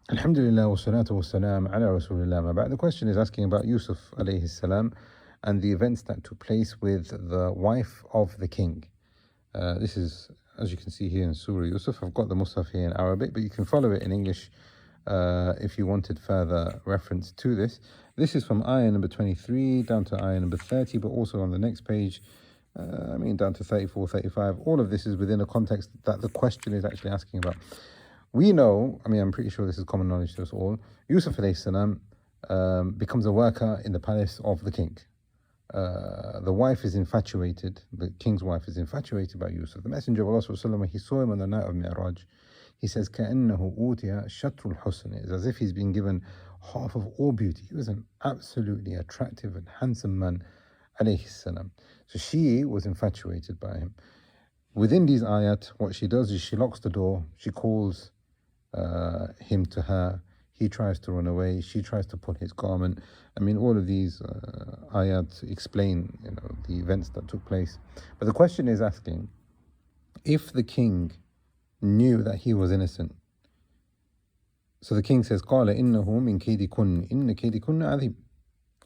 Alhamdulillah wa salatu wa salam ala Rasulillah. Ma ba'd. The question is asking about Yusuf alayhi salam and the events that took place with the wife of the king. This is, as you can see here in Surah Yusuf. I've got the Musaf here in Arabic, but you can follow it in English if you wanted further reference to this. This is from ayah number 23 down to ayah number 30, but also on the next page, down to 34, 35. All of this is within a context that the question is actually asking about. We know, I'm pretty sure this is common knowledge to us all, Yusuf alayhi salam becomes a worker in the palace of the king. The wife is infatuated, the king's wife is infatuated by Yusuf. The Messenger of Allah sallallahu alaihi wasallam, when he saw him on the night of Mi'raj, he says, كَأَنَّهُ أُوتِيَ شَطْرُ الْحُسْنِ. It's as if he's been given half of all beauty. He was an absolutely attractive and handsome man, alayhi salam. So she was infatuated by him. Within these ayat, what she does is she locks the door, she calls him to her, he tries to run away, she tries to pull his garment. All of these ayat explain the events that took place. But the question is asking, if the king knew that he was innocent, so the king says, قال إنه من كيدكن إن كيدكن عظيم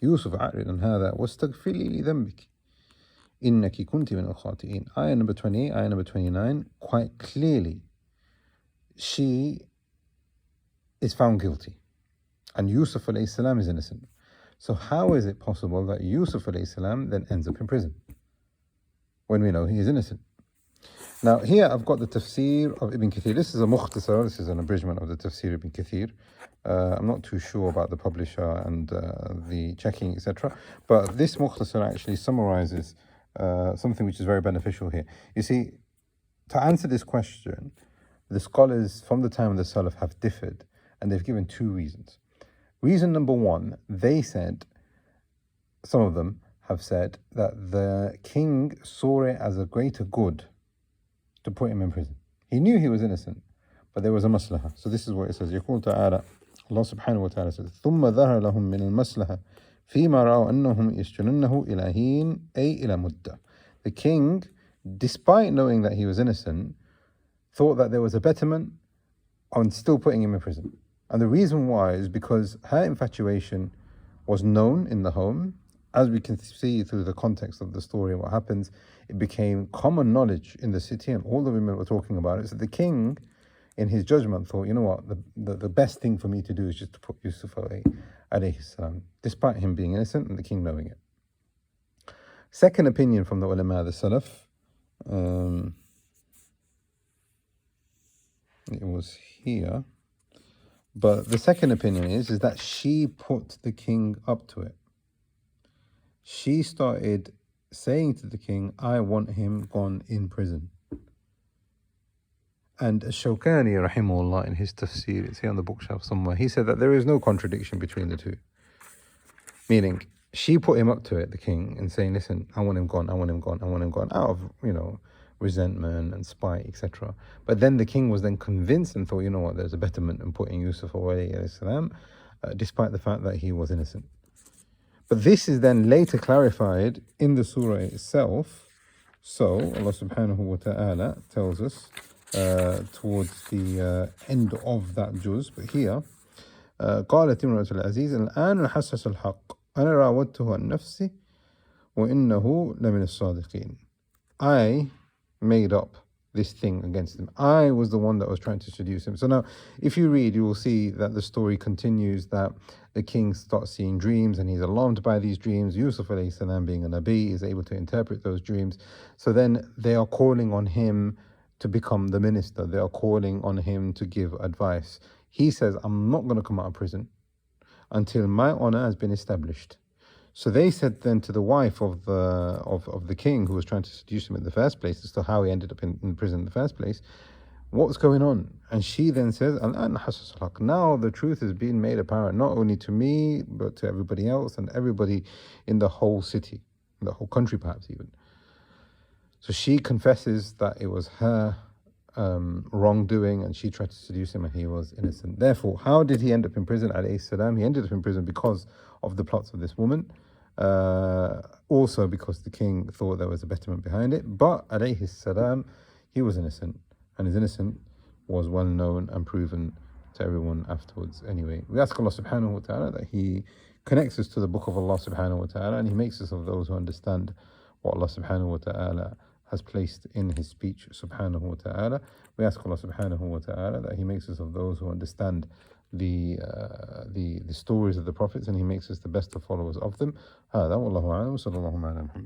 يوسف أعرض عن هذا واستغفري لذنبك إنك كنت من الخاطئين. Ayah number 28, ayah number 29, quite clearly, she is found guilty and Yusuf alayhi salam is innocent. So how is it possible that Yusuf alayhi salam then ends up in prison when we know he is innocent? Now here I've got the tafsir of Ibn Kathir. This is a mukhtasar, this is an abridgment of the tafsir of Ibn Kathir. I'm not too sure about the publisher and the checking, etc. But this mukhtasar actually summarizes something which is very beneficial here. You see, to answer this question, the scholars from the time of the Salaf have differed, and they've given two reasons. Reason number one, they said, some of them have said, that the king saw it as a greater good to put him in prison. He knew he was innocent, but there was a maslaha. So this is what it says. يقول تعالى, Allah subhanahu wa ta'ala says, ثم ظهر لهم من المصلحة فيما رأوا أنهم يسجننه إلى حين أي إلى مدة. The king, despite knowing that he was innocent, thought that there was a betterment on still putting him in prison. And the reason why is because her infatuation was known in the home. As we can see through the context of the story and what happens, it became common knowledge in the city and all the women were talking about it. So the king, in his judgment, thought, you know what, the best thing for me to do is just to put Yusuf away, alayhi salam, despite him being innocent and the king knowing it. Second opinion from the ulama, the Salaf, it was here. But the second opinion is that she put the king up to it. She started saying to the king, I want him gone in prison. And Shawkani, rahimahullah, in his tafsir, it's here on the bookshelf somewhere, he said that there is no contradiction between the two. Meaning, she put him up to it, the king, and saying, listen, I want him gone, I want him gone, I want him gone, out of, resentment and spite, etc. But then the king was then convinced and thought, you know what, there's a betterment in putting Yusuf away, despite the fact that he was innocent. But this is then later clarified in the surah itself. So Allah subhanahu wa ta'ala tells us towards the end of that juz, but here, قالت امرأة العزيز الآن حسس الحق أنا راودته عن نفسي وإنه لمن الصادقين. I made up this thing against him. I was the one that was trying to seduce him. So now, if you read, you will see that the story continues, that the king starts seeing dreams and he's alarmed by these dreams. Yusuf alayhi salam, being a Nabi, is able to interpret those dreams. So then they are calling on him to become the minister. They are calling on him to give advice. He says, I'm not going to come out of prison until my honor has been established. So they said then to the wife of the king who was trying to seduce him in the first place, as to how he ended up in prison in the first place, what's going on? And she then says, now the truth has been made apparent, not only to me, but to everybody else and everybody in the whole city, in the whole country perhaps even. So she confesses that it was her wrongdoing and she tried to seduce him and he was innocent. Therefore, how did he end up in prison, alayhi salam? He ended up in prison because of the plots of this woman. Also because the king thought there was a betterment behind it, but alayhi salam, he was innocent, and his innocence was well known and proven to everyone afterwards. Anyway, we ask Allah subhanahu wa ta'ala that He connects us to the book of Allah subhanahu wa ta'ala, and He makes us of those who understand what Allah subhanahu wa ta'ala has placed in His speech subhanahu wa ta'ala. We ask Allah subhanahu wa ta'ala that He makes us of those who understand the stories of the prophets, and He makes us the best of followers of them. هذا والله أعلم وصلى الله على محمد.